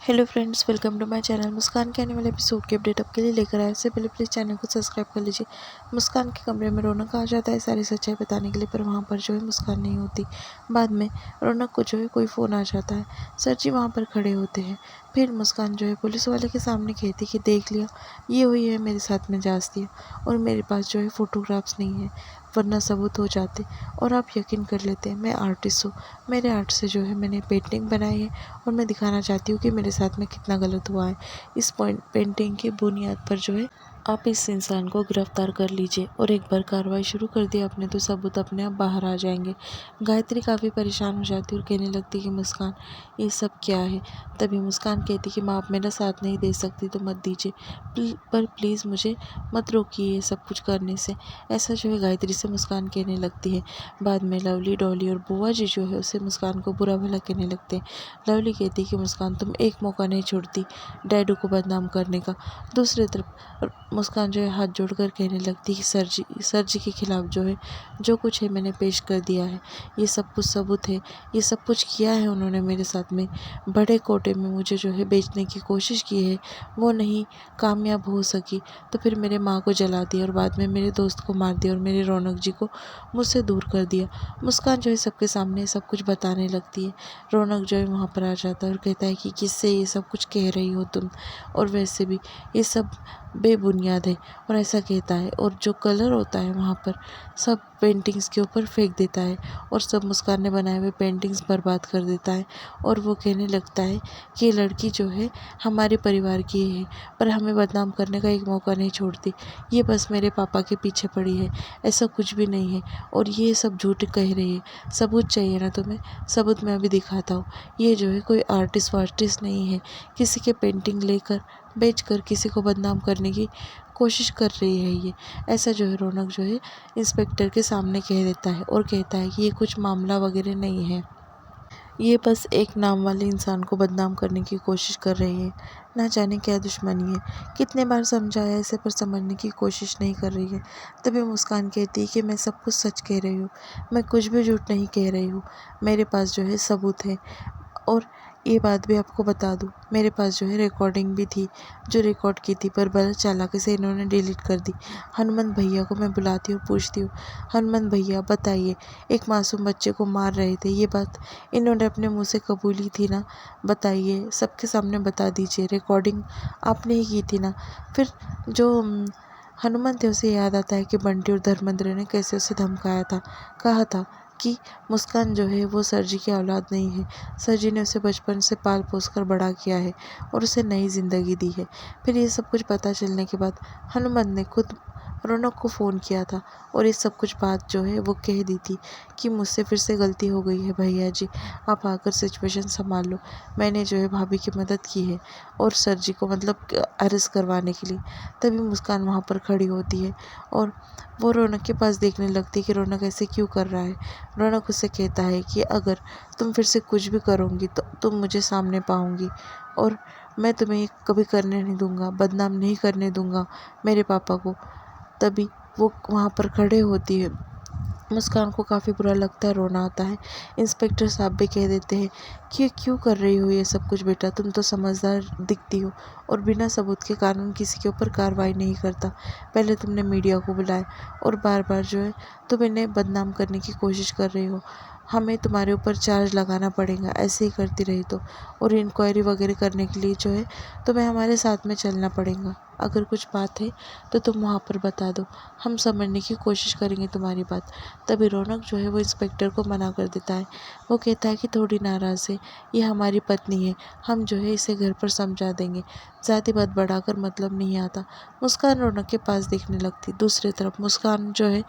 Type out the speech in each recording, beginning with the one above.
Hello friends, welcome to my channel. Muskan के आने वाले एपिसोड की अपडेट आपके लिए लेकर आए। उससे पहले प्लीज़ चैनल को सब्सक्राइब कर लीजिए। मुस्कान के कमरे में रौनक आ जाता है सारी सच्चाई बताने के लिए, पर वहाँ पर जो है मुस्कान नहीं होती। बाद में रौनक को जो है कोई फ़ोन आ जाता है। सर जी वहाँ पर खड़े होते हैं। फिर मुस्कान जो है पुलिस वाले के सामने कहती कि देख लिया, ये हुई है मेरे साथ में जांच दिया, और मेरे पास जो है फ़ोटोग्राफ्स नहीं है, वरना सबूत हो जाते। और आप यकीन कर लेते हैं, मैं आर्टिस्ट हूँ। मेरे आर्ट से जो है मैंने पेंटिंग बनाई है, और मैं दिखाना चाहती हूँ कि मेरे साथ में कितना गलत हुआ है। इस पेंटिंग की बुनियाद पर जो है आप इस इंसान को गिरफ्तार कर लीजिए। और एक बार कार्रवाई शुरू कर दी आपने तो सबूत अपने आप बाहर आ जाएंगे। गायत्री काफ़ी परेशान हो जाती और कहने लगती कि मुस्कान, ये सब क्या है। तभी मुस्कान कहती कि माँ, आप मेरा साथ नहीं दे सकती तो मत दीजिए, पर प्लीज़ मुझे मत रोकिए ये सब कुछ करने से। ऐसा जो है गायत्री से मुस्कान कहने लगती है। बाद में लवली, डॉली और बुआ जी जो है उसे मुस्कान को बुरा भला कहने लगते हैं। लवली कहती है कि मुस्कान, तुम एक मौका नहीं छोड़ती डैडू को बदनाम करने का। दूसरी तरफ मुस्कान जो है हाथ जोड़कर कहने लगती है कि सर जी के खिलाफ जो है जो कुछ है मैंने पेश कर दिया है। ये सब कुछ सबूत है, ये सब कुछ किया है उन्होंने मेरे साथ में। बड़े कोटे में मुझे जो है बेचने की कोशिश की है, वो नहीं कामयाब हो सकी, तो फिर मेरे माँ को जला दिया, और बाद में मेरे दोस्त को मार दिया, और मेरे रौनक जी को मुझसे दूर कर दिया। मुस्कान जो है सबके सामने सब कुछ बताने लगती है। रौनक जो है वहाँ पर आ जाता है और कहता है कि किससे ये सब कुछ कह रही हो तुम, और वैसे भी ये सब बेबुनियाद है, और ऐसा कहता है। और जो कलर होता है वहाँ पर सब पेंटिंग्स के ऊपर फेंक देता है, और सब मुस्कान ने बनाए हुए पेंटिंग्स बर्बाद कर देता है। और वो कहने लगता है कि ये लड़की जो है हमारे परिवार की है, पर हमें बदनाम करने का एक मौका नहीं छोड़ती। ये बस मेरे पापा के पीछे पड़ी है, ऐसा कुछ भी नहीं है, और ये सब झूठ कह रही है। सबूत चाहिए ना तुम्हें, सबूत मैं अभी दिखाता हूँ। ये जो है कोई आर्टिस्ट वार्टिस्ट नहीं है, किसी के पेंटिंग लेकर बेचकर किसी को बदनाम करने की कोशिश कर रही है ये। ऐसा जो है रौनक जो है इंस्पेक्टर के सामने कह देता है, और कहता है कि ये कुछ मामला वगैरह नहीं है, ये बस एक नाम वाले इंसान को बदनाम करने की कोशिश कर रही है। ना जाने क्या दुश्मनी है, कितने बार समझाया इसे, पर समझने की कोशिश नहीं कर रही है। तभी मुस्कान कहती है कि मैं सब कुछ सच कह रही हूँ, मैं कुछ भी झूठ नहीं कह रही हूँ, मेरे पास जो है सबूत है। और ये बात भी आपको बता दूँ, मेरे पास जो है रिकॉर्डिंग भी थी, जो रिकॉर्ड की थी, पर बड़ा चालाकी से इन्होंने डिलीट कर दी। हनुमंत भैया को मैं बुलाती हूँ, पूछती हूँ, हनुमंत भैया बताइए, एक मासूम बच्चे को मार रहे थे, ये बात इन्होंने अपने मुंह से कबूली थी ना, बताइए, सबके सामने बता दीजिए, रिकॉर्डिंग आपने ही की थी ना। फिर जो हनुमंत है उसे याद आता है कि बंटी और धर्मेंद्र ने कैसे उसे धमकाया था, कहा था कि मुस्कान जो है वो सर जी की औलाद नहीं है, सर जी ने उसे बचपन से पाल पोस कर बड़ा किया है और उसे नई ज़िंदगी दी है। फिर ये सब कुछ पता चलने के बाद हनुमंत ने खुद रौनक को फ़ोन किया था, और ये सब कुछ बात जो है वो कह दी थी कि मुझसे फिर से गलती हो गई है भैया जी, आप आकर सिचुएशन संभाल लो। मैंने जो है भाभी की मदद की है, और सर जी को मतलब अरेस्ट करवाने के लिए। तभी मुस्कान वहाँ पर खड़ी होती है, और वो रौनक के पास देखने लगती है कि रौनक ऐसे क्यों कर रहा है। रौनक उससे कहता है कि अगर तुम फिर से कुछ भी करोगी तो तुम मुझे सामने पाओगी, और मैं तुम्हें ये कभी करने नहीं दूंगा, बदनाम नहीं करने दूंगा मेरे पापा को। तभी वो वहाँ पर खड़े होती है। मुस्कान को काफ़ी बुरा लगता है, रोना आता है। इंस्पेक्टर साहब भी कह देते हैं कि क्यों कर रही हो ये सब कुछ बेटा, तुम तो समझदार दिखती हो, और बिना सबूत के कानून किसी के ऊपर कार्रवाई नहीं करता। पहले तुमने मीडिया को बुलाया, और बार बार जो है तुम इन्हें बदनाम करने की कोशिश कर रही हो। हमें तुम्हारे ऊपर चार्ज लगाना पड़ेगा ऐसे ही करती रही तो, और इंक्वायरी वगैरह करने के लिए जो है तुम्हें हमारे साथ में चलना पड़ेगा। अगर कुछ बात है तो तुम वहाँ पर बता दो, हम समझने की कोशिश करेंगे तुम्हारी बात। तभी रौनक जो है वो इंस्पेक्टर को मना कर देता है। वो कहता है कि थोड़ी नाराज़ है, ये हमारी पत्नी है, हम जो है इसे घर पर समझा देंगे, ज़्यादा बात बढ़ाकर मतलब नहीं आता। मुस्कान रौनक के पास देखने लगती। दूसरी तरफ मुस्कान जो है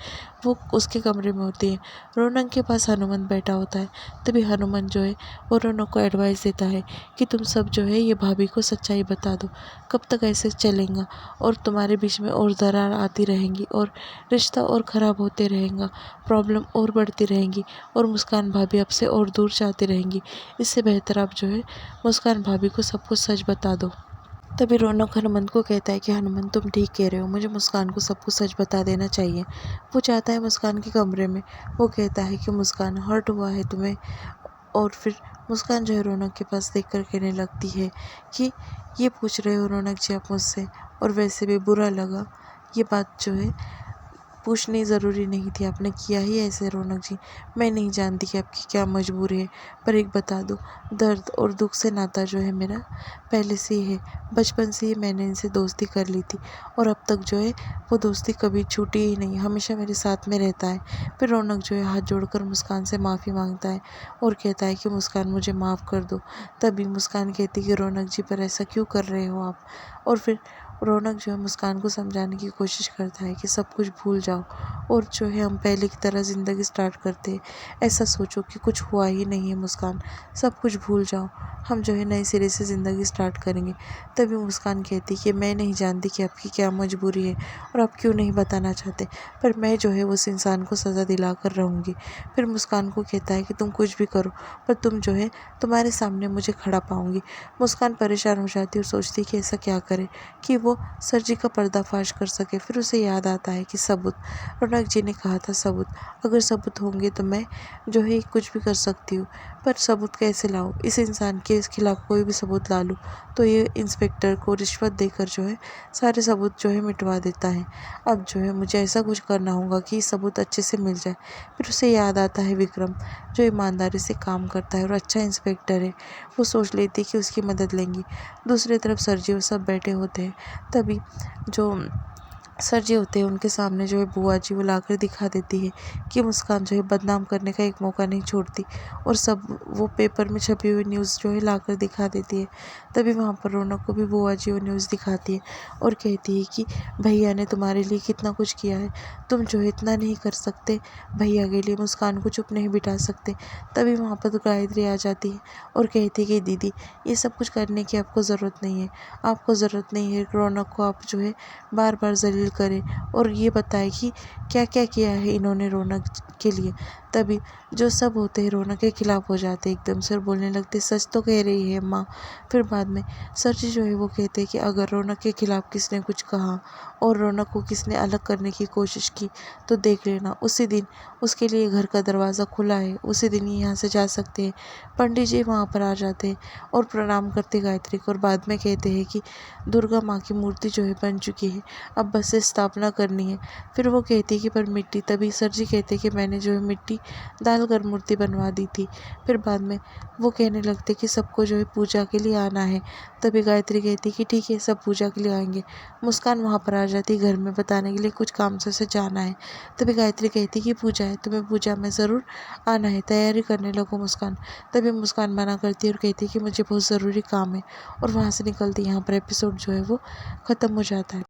वो उसके कमरे में होती है। रौनक के पास हनुमंत बैठा होता है। तभी हनुमंत जो है वो रौनक को एडवाइस देता है कि तुम सब जो है ये भाभी को सच्चाई बता दो, कब तक ऐसे चलेगा, और तुम्हारे बीच में और दरार आती रहेंगी, और रिश्ता और ख़राब होते रहेगा, प्रॉब्लम और बढ़ती रहेंगी, और मुस्कान भाभी आपसे और दूर जाती रहेंगी। इससे बेहतर आप जो है मुस्कान भाभी को सब कुछ सच बता दो। तभी रौनक हनुमंत को कहता है कि हनुमंत, तुम ठीक कह रहे हो, मुझे मुस्कान को सब कुछ सच बता देना चाहिए। वो जाता है मुस्कान के कमरे में। वो कहता है कि मुस्कान, हर्ट हुआ है तुम्हें, और फिर मुस्कान जो है रौनक के पास देख कर कहने लगती है कि ये पूछ रहे हो रौनक जी आप मुझसे, और वैसे भी बुरा लगा। ये बात जो है पूछनी ज़रूरी नहीं थी, आपने किया ही ऐसे रौनक जी। मैं नहीं जानती कि आपकी क्या मजबूरी है, पर एक बता दो, दर्द और दुख से नाता जो है मेरा पहले से ही है। बचपन से ही मैंने इनसे दोस्ती कर ली थी और अब तक जो है वो दोस्ती कभी छूटी ही नहीं, हमेशा मेरे साथ में रहता है। फिर रौनक जो है हाथ जोड़कर मुस्कान से माफ़ी मांगता है और कहता है कि मुस्कान मुझे माफ़ कर दो। तभी मुस्कान कहती कि रौनक जी पर ऐसा क्यों कर रहे हो आप। और फिर रौनक जो है मुस्कान को समझाने की कोशिश करता है कि सब कुछ भूल जाओ और जो है हम पहले की तरह ज़िंदगी स्टार्ट करते हैं। ऐसा सोचो कि कुछ हुआ ही नहीं है मुस्कान, सब कुछ भूल जाओ, हम जो है नए सिरे से ज़िंदगी स्टार्ट करेंगे। तभी मुस्कान कहती कि मैं नहीं जानती कि आपकी क्या मजबूरी है और आप क्यों नहीं बताना चाहते, पर मैं जो है उस इंसान को सज़ा दिला कर रहूँगी। फिर मुस्कान को कहता है कि तुम कुछ भी करो, पर तुम जो है तुम्हारे सामने मुझे खड़ा पाऊँगी। मुस्कान परेशान हो जाती है और सोचती कि ऐसा क्या करे कि वो सर जी का पर्दाफाश कर सके। फिर उसे याद आता है कि सबूत, रौनक जी ने कहा था सबूत, अगर सबूत होंगे तो मैं जो है कुछ भी कर सकती हूँ, पर सबूत कैसे लाऊं। इस इंसान के खिलाफ कोई भी सबूत ला लूँ तो ये इंस्पेक्टर को रिश्वत देकर जो है सारे सबूत जो है मिटवा देता है। अब जो है मुझे ऐसा कुछ करना होगा कि सबूत अच्छे से मिल जाए। फिर उसे याद आता है विक्रम, जो ईमानदारी से काम करता है और अच्छा इंस्पेक्टर है। वो सोच लेती है कि उसकी मदद लेंगी। दूसरी तरफ सर जी वो सब बैठे होते हैं। तभी जो सर जी होते हैं उनके सामने जो है बुआ जी वो लाकर दिखा देती है कि मुस्कान जो है बदनाम करने का एक मौका नहीं छोड़ती, और सब वो पेपर में छपी हुई न्यूज़ जो है लाकर दिखा देती है। तभी वहाँ पर रौनक को भी बुआ जी वो न्यूज़ दिखाती है और कहती है कि भैया ने तुम्हारे लिए कितना कुछ किया है, तुम जो है इतना नहीं कर सकते भैया के लिए, मुस्कान को चुप नहीं बिठा सकते। तभी वहाँ पर तो गायत्री आ जाती है और कहती है कि दीदी ये सब कुछ करने की आपको ज़रूरत नहीं है, आपको ज़रूरत नहीं है रौनक को आप जो है बार बार जलील करें और ये बताएं कि क्या क्या किया है इन्होंने रौनक के लिए। तभी जो सब होते हैं रौनक के खिलाफ हो जाते हैं एकदम से और बोलने लगते सच तो कह रही है माँ। फिर बाद में सर जी जो है वो कहते हैं कि अगर रौनक के खिलाफ किसने कुछ कहा और रौनक को किसने अलग करने की कोशिश की तो देख लेना उसी दिन उसके लिए घर का दरवाज़ा खुला है, उसी दिन ये यहाँ से जा सकते हैं। पंडित जी वहाँ पर आ जाते हैं और प्रणाम करते गायत्री को और बाद में कहते हैं कि दुर्गा माँ की मूर्ति जो है बन चुकी है, अब बस से स्थापना करनी है। फिर वो कहती है कि पर मिट्टी, तभी सर जी कहते हैं कि मैंने जो है मिट्टी डालकर मूर्ति बनवा दी थी। फिर बाद में वो कहने लगते कि सबको जो है पूजा के लिए आना है। तभी गायत्री कहती कि ठीक है सब पूजा के लिए आएंगे। मुस्कान वहाँ पर आ जाती घर में बताने के लिए कुछ काम से उसे जाना है। तभी गायत्री कहती कि पूजा है, तुम्हें पूजा में ज़रूर आना है, तैयारी करने लगो मुस्कान। तभी मुस्कान मना करती है और कहती है कि मुझे बहुत ज़रूरी काम है और वहाँ से निकलती। यहाँ पर एपिसोड जो है वो ख़त्म हो जाता है।